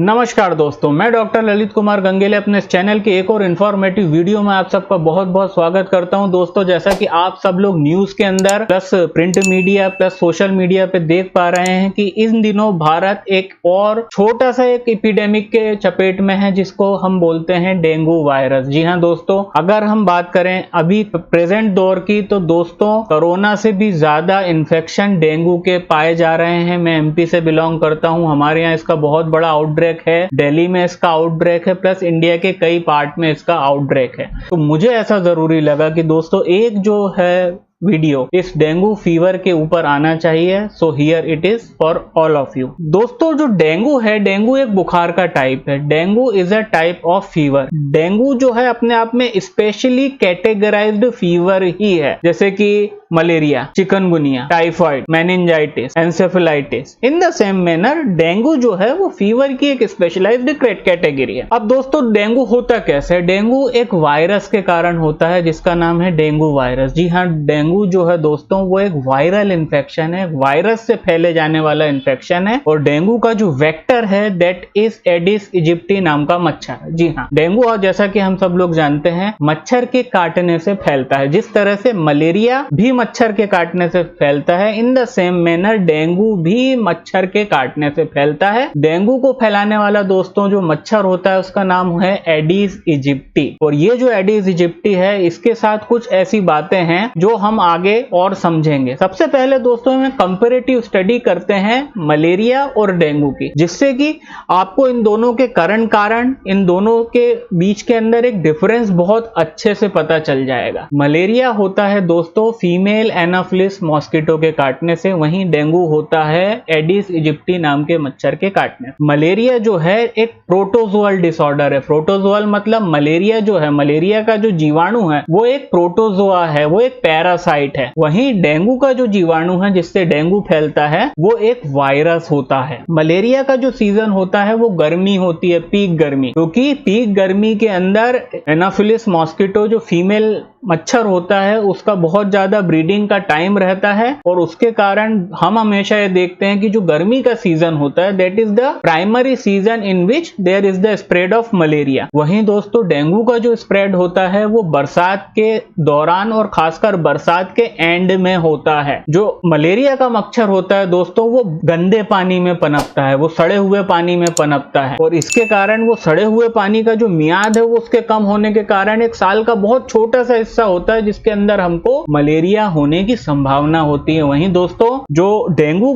नमस्कार दोस्तों, मैं डॉक्टर ललित कुमार गंगेले अपने इस चैनल के एक और इन्फॉर्मेटिव वीडियो में आप सबका बहुत बहुत स्वागत करता हूं। दोस्तों, जैसा कि आप सब लोग न्यूज के अंदर plus print media plus social media पे देख पा रहे हैं कि इन दिनों भारत एक और छोटा सा एक एपिडेमिक के चपेट में है, जिसको हम बोलते हैं डेंगू वायरस। जी हाँ दोस्तों, अगर हम बात करें अभी प्रेजेंट दौर की, तो दोस्तों कोरोना से भी ज्यादा इन्फेक्शन डेंगू के पाए जा रहे हैं। मैं एमपी से बिलोंग करता हूँ, हमारे यहाँ इसका बहुत बड़ा आउटब्रेक है, दिल्ली में इसका आउटब्रेक है, प्लस इंडिया के कई पार्ट में इसका आउटब्रेक है। तो मुझे ऐसा जरूरी लगा कि दोस्तों एक जो है वीडियो इस डेंगू फीवर के ऊपर आना चाहिए। So here it is for all of you. दोस्तों, जो डेंगू है, डेंगू एक बुखार का टाइप है। Dengue is a type of fever. Dengue जो है अपने आप में स्पेशली कैटेगराइज्ड फीवर ही है, जैसे कि malaria, chikungunya, typhoid, meningitis, encephalitis. In the same manner dengue जो है वो फीवर की एक स्पेशलाइज्ड कैटेगरी है। अब दोस्तों, डेंगू होता कैसे है? डेंगू एक वायरस के कारण होता है, जिसका नाम है डेंगू वायरस। जी हाँ, डेंगू जो है दोस्तों वो एक वायरल इन्फेक्शन है, वायरस से फैले जाने वाला इन्फेक्शन है। और डेंगू का जो वेक्टर है दैट इज एडिस इजिप्टी नाम का मच्छर। जी हाँ, डेंगू, और जैसा कि हम सब लोग जानते हैं, मच्छर के काटने से फैलता है। जिस तरह से मलेरिया भी मच्छर के काटने से फैलता है, in the same manner dengue भी मच्छर के काटने से फैलता है। डेंगू को फैलाने वाला दोस्तों जो मच्छर होता है उसका नाम है एडिस इजिप्टी। और ये जो एडिस इजिप्टी है, इसके साथ कुछ ऐसी बातें हैं जो हम आगे और समझेंगे। सबसे पहले दोस्तों हम कंपैरेटिव स्टडी करते हैं मलेरिया और डेंगू की, जिससे कि आपको इन दोनों के कारण इन दोनों के बीच के अंदर एक डिफरेंस बहुत अच्छे से पता चल जाएगा। मलेरिया होता है दोस्तों फीमेल एनाफिलिस मॉस्किटो के काटने से, वहीं डेंगू होता है एडिस इजिप्टी नाम के मच्छर के काटने। मलेरिया जो है एक प्रोटोजोअल डिसऑर्डर है। प्रोटोजोअल मतलब मलेरिया जो है, मलेरिया का जो जीवाणु है वो एक प्रोटोजोआ है, वो एक पैरासाइट है। वहीं डेंगू का जो जीवाणु है जिससे डेंगू फैलता है वो एक वायरस होता है। मलेरिया का जो सीजन होता है वो गर्मी होती है, पीक गर्मी, क्योंकि पीक गर्मी के अंदर एनाफिलिस मॉस्किटो जो फीमेल मच्छर होता है उसका बहुत ज्यादा ब्रीडिंग का टाइम रहता है, और उसके कारण हम हमेशा ये देखते हैं कि जो गर्मी का सीजन होता है that is the primary season in which there is the spread of malaria. वहीं दोस्तों डेंगू का जो स्प्रेड होता है वो बरसात के दौरान और खासकर बरसात के एंड में होता है। जो मलेरिया का मच्छर होता है दोस्तों वो गंदे पानी में पनपता है, वो सड़े हुए पानी में पनपता है, और इसके कारण वो सड़े हुए पानी का जो मियाद है वो उसके कम होने के कारण एक साल का बहुत छोटा सा हिस्सा होता है जिसके अंदर हमको मलेरिया होने की संभावना होती है। वहीं दोस्तों जो डेंगू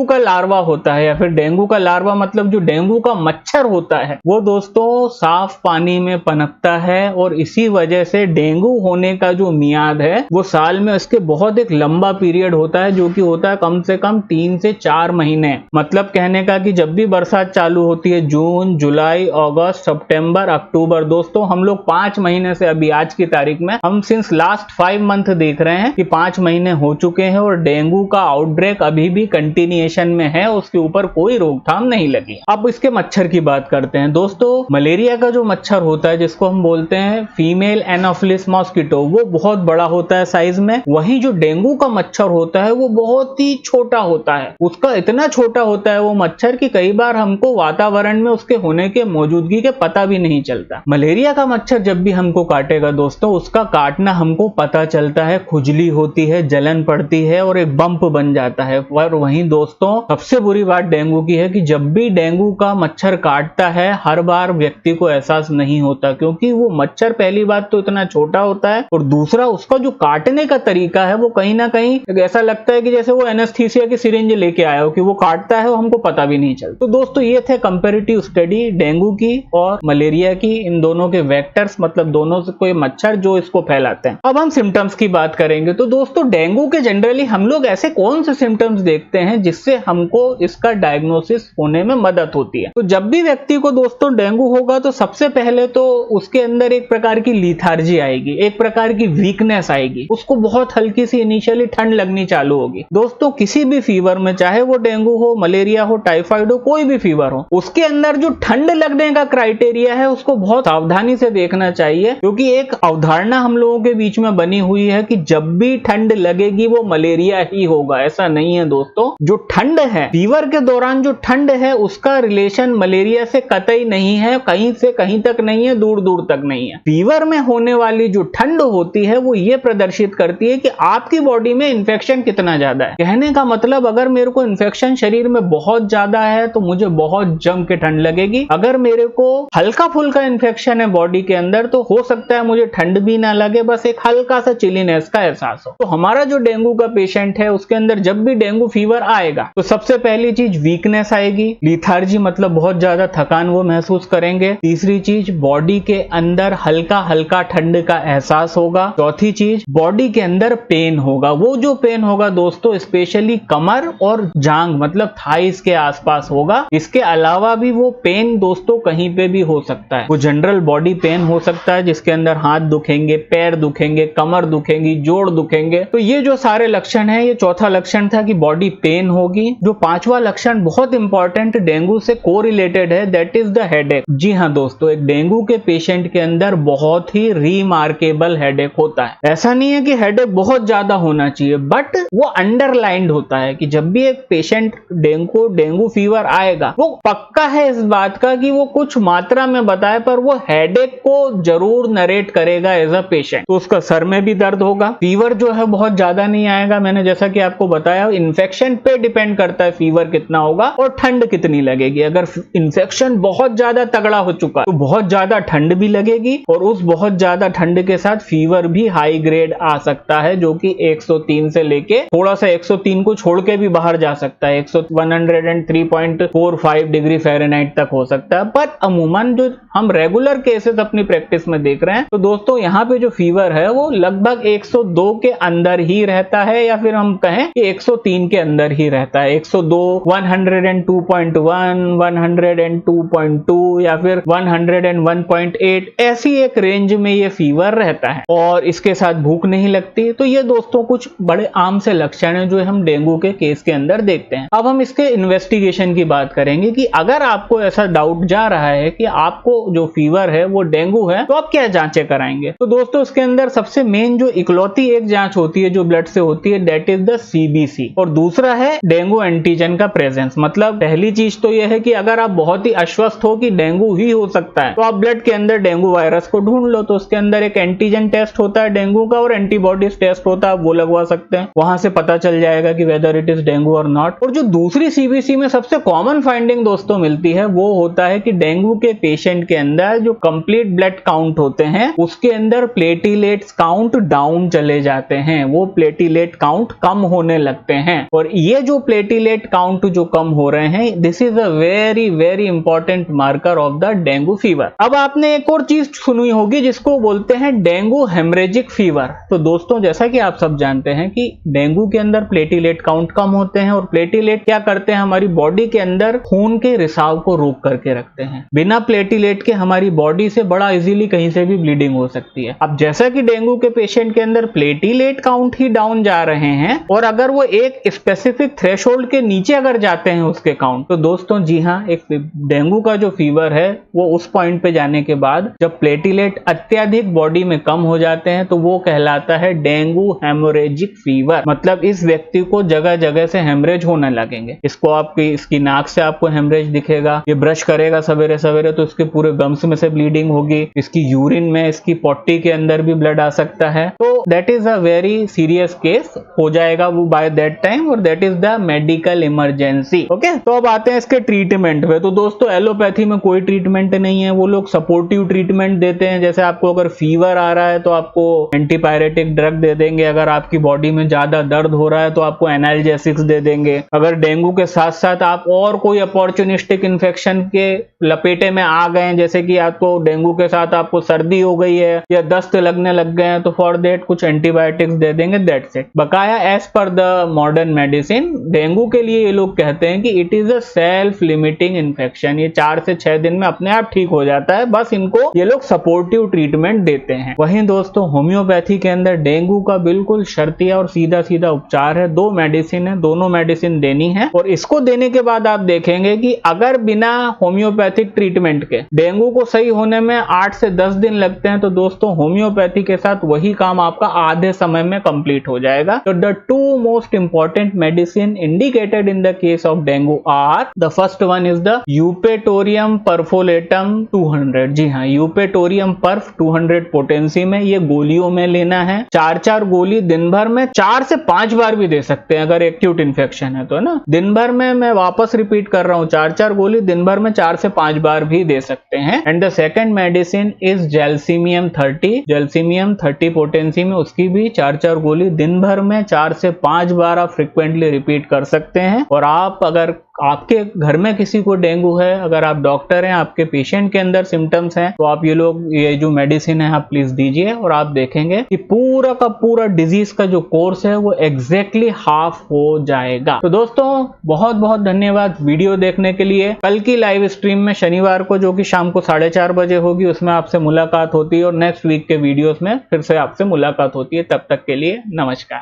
का लार्वा होता है, या फिर डेंगू का लार्वा मतलब जो डेंगू का मच्छर होता है, वो दोस्तों साफ पानी में पनपता है, और इसी वजह से डेंगू होने का जो मियाद है वो साल में इसके बहुत एक लंबा पीरियड होता है, जो कि होता है कम से कम 3 से 4 महीने। मतलब कहने का कि जब भी बरसात चालू होती है, जून, जुलाई, अगस्त, सितंबर, अक्टूबर, दोस्तों हम लोग 5 महीने से, अभी आज की तारीख में हम सिंस लास्ट 5 मंथ देख रहे हैं कि 5 महीने हो चुके हैं और डेंगू का आउटब्रेक अभी भी कंटिन्यूएशन में है, उसके ऊपर कोई रोकथाम नहीं लगी। अब इसके मच्छर की बात करते हैं। दोस्तों मलेरिया का जो मच्छर होता है जिसको हम बोलते हैं फीमेल एनाफिलिस मॉस्किटो, वो बहुत बड़ा होता है साइज में। वहीं जो डेंगू का मच्छर होता है वो बहुत ही छोटा होता है। उसका इतना छोटा होता है वो मच्छर कि कई बार हमको वातावरण में उसके होने के मौजूदगी के पता भी नहीं चलता। मलेरिया का मच्छर जब भी हमको काटेगा दोस्तों, उसका काटना हमको पता चलता है, खुजली होती है, जलन पड़ती है और एक बम्प बन जाता है। पर वहीं दोस्तों सबसे बुरी बात डेंगू की है कि जब भी डेंगू का मच्छर काटता है हर बार व्यक्ति को एहसास नहीं होता, क्योंकि वो मच्छर पहली बात तो इतना छोटा होता है, और दूसरा उसका जो काटने का तरीका है वो कहीं ना कहीं ऐसा लगता है कि जैसे वो एनेस्थीसिया की सिरिंज लेके आया हो, कि वो काटता है वो हमको पता भी नहीं चलता। तो दोस्तों ये थे कंपैरेटिव स्टडी डेंगू की और मलेरिया की, इन दोनों के वेक्टर्स मतलब दोनों से कोई मच्छर जो इसको फैलाते हैं। अब हम सिम्टम्स की बात करेंगे। तो दोस्तों डेंगू के जनरली हम लोग ऐसे कौन से सिम्टम्स देखते हैं जिससे हमको इसका डायग्नोसिस होने में मदद होती है? तो जब भी व्यक्ति को दोस्तों डेंगू होगा तो सबसे पहले तो उसके अंदर एक प्रकार की लीथार्जी आएगी, एक प्रकार की वीकनेस वीकनेस आएगी, उसको बहुत हल्की सी इनिशियली ठंड लगनी चालू होगी। दोस्तों किसी भी फीवर में, चाहे वो डेंगू हो, मलेरिया हो, टाइफाइड हो, कोई भी फीवर हो, उसके अंदर जो ठंड लगने का क्राइटेरिया है उसको बहुत सावधानी से देखना चाहिए, क्योंकि एक अवधारणा हम लोगों के बीच में बनी हुई है कि जब भी ठंड लगेगी वो मलेरिया ही होगा। ऐसा नहीं है दोस्तों। जो ठंड है, फीवर के दौरान जो ठंड है, उसका रिलेशन मलेरिया से कतई नहीं है, कहीं से कहीं तक नहीं है, दूर दूर तक नहीं है। फीवर में होने वाली जो ठंड होती है वो ये प्रदर्शित करती है कि आपकी बॉडी में इन्फेक्शन कितना ज्यादा है। कहने का मतलब, अगर मेरे को इन्फेक्शन शरीर में बहुत ज्यादा है तो मुझे बहुत जम के ठंड लगेगी। अगर मेरे को हल्का फुल्का इन्फेक्शन है बॉडी के अंदर तो हो सकता है मुझे ठंड भी ना लगे, बस एक हल्का सा चिलीनेस का एहसास हो। तो हमारा जो डेंगू का पेशेंट है उसके अंदर जब भी डेंगू फीवर आएगा तो सबसे पहली चीज वीकनेस आएगी, लिथार्जी मतलब बहुत ज्यादा थकान वो महसूस करेंगे। तीसरी चीज, बॉडी के अंदर हल्का हल्का ठंड का एहसास होगा। चौथी चीज, बॉडी के अंदर पेन होगा। वो जो पेन होगा दोस्तों स्पेशली कमर और जांग मतलब थाइस के आसपास होगा। इसके अलावा भी वो पेन दोस्तों कहीं पे भी हो सकता है। वो जनरल बॉडी पेन हो सकता है जिसके अंदर हाथ दुखेंगे, पैर दुखेंगे, कमर दुखेंगी, जोड़ दुखेंगे। तो ये जो सारे लक्षण है, ये चौथा लक्षण था कि बॉडी पेन होगी। जो पांचवा लक्षण बहुत इंपॉर्टेंट डेंगू से कोरिलेटेड है, दैट इज द हेडेक। जी हाँ दोस्तों, एक डेंगू के पेशेंट के अंदर बहुत ही रिमार्केबल हेडेक होता है। ऐसा नहीं है कि हेडेक बहुत ज्यादा होना चाहिए, बट वो अंडरलाइंड होता है कि जब भी एक पेशेंट डेंगू फीवर आएगा, वो पक्का है इस बात का कि वो कुछ मात्रा में बताए पर वो हेडेक को जरूर नरेट करेगा एज अ पेशेंट। तो उसका सर में भी दर्द होगा। फीवर जो है बहुत ज्यादा नहीं आएगा, मैंने जैसा कि आपको बताया इन्फेक्शन पे डिपेंड करता है फीवर कितना होगा और ठंड कितनी लगेगी। अगर इन्फेक्शन बहुत ज्यादा तगड़ा हो चुका तो बहुत ज्यादा ठंड भी लगेगी और उस बहुत ज्यादा ठंड के साथ फीवर भी हाई ग्रेड आ सकता है, जो कि 103 से लेके थोड़ा सा 103 को छोड़ के भी बाहर जा सकता है, 103.45 डिग्री फ़ारेनहाइट तक हो सकता है। पर अमूमन जो हम रेगुलर केसेस अपनी प्रैक्टिस में देख रहे हैं तो दोस्तों यहाँ पे जो फीवर है वो लगभग 102 के अंदर ही रहता है, या फिर हम कहें कि 103 के अंदर ही रहता है। 102, 102.1, 102.2 या फिर 101.8 ऐसी एक रेंज में ये फीवर रहता है और इसके साथ भूख नहीं लगती। तो ये दोस्तों कुछ बड़े आम से लक्षण हैं जो हम डेंगू के केस के अंदर देखते हैं। अब हम इसके इन्वेस्टिगेशन की बात करेंगे कि अगर आपको ऐसा डाउट जा रहा है कि आपको जो फीवर है वो डेंगू है तो आप क्या जांचें कराएंगे। तो दोस्तों इसके अंदर सबसे मेन जो इकलौती एक जांच होती है जो ब्लड से होती है, दैट इज द CBC, और दूसरा है डेंगू एंटीजन का प्रेजेंस। मतलब पहली चीज तो यह है कि अगर आप बहुत ही आश्वस्त हो कि डेंगू ही हो सकता है तो आप ब्लड के अंदर डेंगू वायरस को ढूंढ लो। तो उसके अंदर एक एंटीजन टेस्ट होता है डेंगू का और एंटीबॉडीज टेस्ट होता है, आप वो लगवा सकते हैं। वहां से पता चल जाएगा कि वेदर इट इज डेंगू और नॉट। और जो दूसरी CBC में सबसे कॉमन फाइंडिंग दोस्तों मिलती है वो होता है कि डेंगू के पेशेंट के अंदर जो कंप्लीट ब्लड काउंट होते हैं उसके अंदर प्लेटिलेट्स काउंट डाउन चले जाते हैं, वो प्लेटिलेट काउंट कम होने लगते हैं। और ये जो प्लेटिलेट काउंट जो कम हो रहे हैं, this is a very very important marker of the dengue fever. अब आपने एक और चीज सुनी होगी जिसको बोलते हैं डेंगू हेमरेजिक फीवर। तो दोस्तों जैसा कि आप सब जानते हैं कि डेंगू के अंदर प्लेटिलेट काउंट कम होते हैं और प्लेटिलेट क्या करते हैं, हमारी बॉडी के अंदर खून के रिसाव को रोक करके रखते हैं। बिना प्लेटिलेट के हमारी बॉडी से बड़ा इजीली कहीं से भी ब्लीडिंग हो सकती है। अब जैसा कि डेंगू के पेशेंट के अंदर प्लेटिलेट काउंट ही डाउन जा रहे हैं और अगर वो एक स्पेसिफिक थ्रेशोल्ड के नीचे अगर जाते हैं उसके काउंट, तो दोस्तों जी हाँ, एक डेंगू का जो फीवर है वो उस पॉइंट पे जाने के बाद जब प्लेटिलेट अत्यधिक बॉडी में कम हो जाते हैं तो वो कहलाता है डेंगू हेमोरेजिक फीवर। मतलब इस व्यक्ति को जगह जगह से हेमरेज होने लगेंगे। इसकी नाक से आपको हेमरेज दिखेगा, ये ब्रश करेगा सवेरे सवेरे तो इसके पूरे गम्स में से ब्लीडिंग होगी, इसकी यूरिन में, इसकी पॉटी के अंदर भी ब्लड आ सकता है। तो that is a very serious case हो जाएगा वो बाय दैट टाइम और that is the medical emergency. Okay, तो अब आते हैं इसके ट्रीटमेंट पे। तो दोस्तों एलोपैथी में कोई ट्रीटमेंट नहीं है, वो लोग सपोर्टिव ट्रीटमेंट देते हैं। जैसे आपको अगर फीवर आ रहा है तो आपको एंटीपायरेटिक ड्रग दे देंगे, अगर आपकी बॉडी में ज्यादा दर्द हो रहा है तो आपको एनाल्जेसिक्स दे देंगे। अगर डेंगू के साथ साथ आप और कोई अपॉर्चुनिस्टिक इन्फेक्शन के लपेटे में आ गए, जैसे कि आपको डेंगू के साथ आपको सर्दी हो गई है या दस्त लगने लग गए हैं, तो फॉर दैट कुछ एंटीबायोटिक्स दे देंगे, दैट्स इट। बकाया as per the modern medicine dengue के लिए ये लोग कहते हैं कि it is a self limiting infection, ये 4 से 6 दिन में अपने आप ठीक हो जाता है, बस इनको ये लोग सपोर्टिव ट्रीटमेंट देते हैं। वहीं दोस्तों होम्योपैथी के अंदर डेंगू का बिल्कुल शर्तिया और सीधा सीधा उपचार है। 2 मेडिसिन है, दोनों मेडिसिन देनी है और इसको देने के बाद आप देखेंगे कि अगर बिना होम्योपैथिक ट्रीटमेंट के डेंगू को सही होने में 8 से 10 दिन लगते हैं तो दोस्तों होम्योपैथी के साथ वही काम आपका आधे समय में कंप्लीट हो जाएगा। तो the 2 most important medicine indicated in the case of dengue are, the first one is the eupatorium perfoliatum 200। जी हाँ, यूपेटोरियम पर्फ 200 पोटेंसी में, ये गोलियों में लेना है। 4-4 गोली दिन भर में 4 से 5 बार भी दे सकते हैं अगर एक्यूट इन्फेक्शन है तो, है ना। दिन भर में, मैं वापस रिपीट कर रहा हूं, 4-4 गोली दिन भर में 4 से 5 बार भी दे सकते हैं। And the second medicine is gelsemium 30। Gelsemium 30 potency में, उसकी भी 4-4 गोली दिन भर में 4 से 5 बार आप फ्रिक्वेंटली रिपीट कर सकते हैं। और आप, अगर आपके घर में किसी को डेंगू है, अगर आप डॉक्टर हैं, आपके पेशेंट के अंदर सिम्टम्स हैं, तो आप ये जो मेडिसिन है आप प्लीज दीजिए और आप देखेंगे कि पूरा का पूरा डिजीज का जो कोर्स है वो एग्जैक्टली हाफ हो जाएगा। तो दोस्तों बहुत बहुत धन्यवाद वीडियो देखने के लिए। कल की लाइव स्ट्रीम में शनिवार को, जो कि शाम को 4:30 बजे होगी, उसमें आपसे मुलाकात होती है और नेक्स्ट वीक के वीडियोस में फिर से आपसे मुलाकात होती है। तब तक के लिए नमस्कार।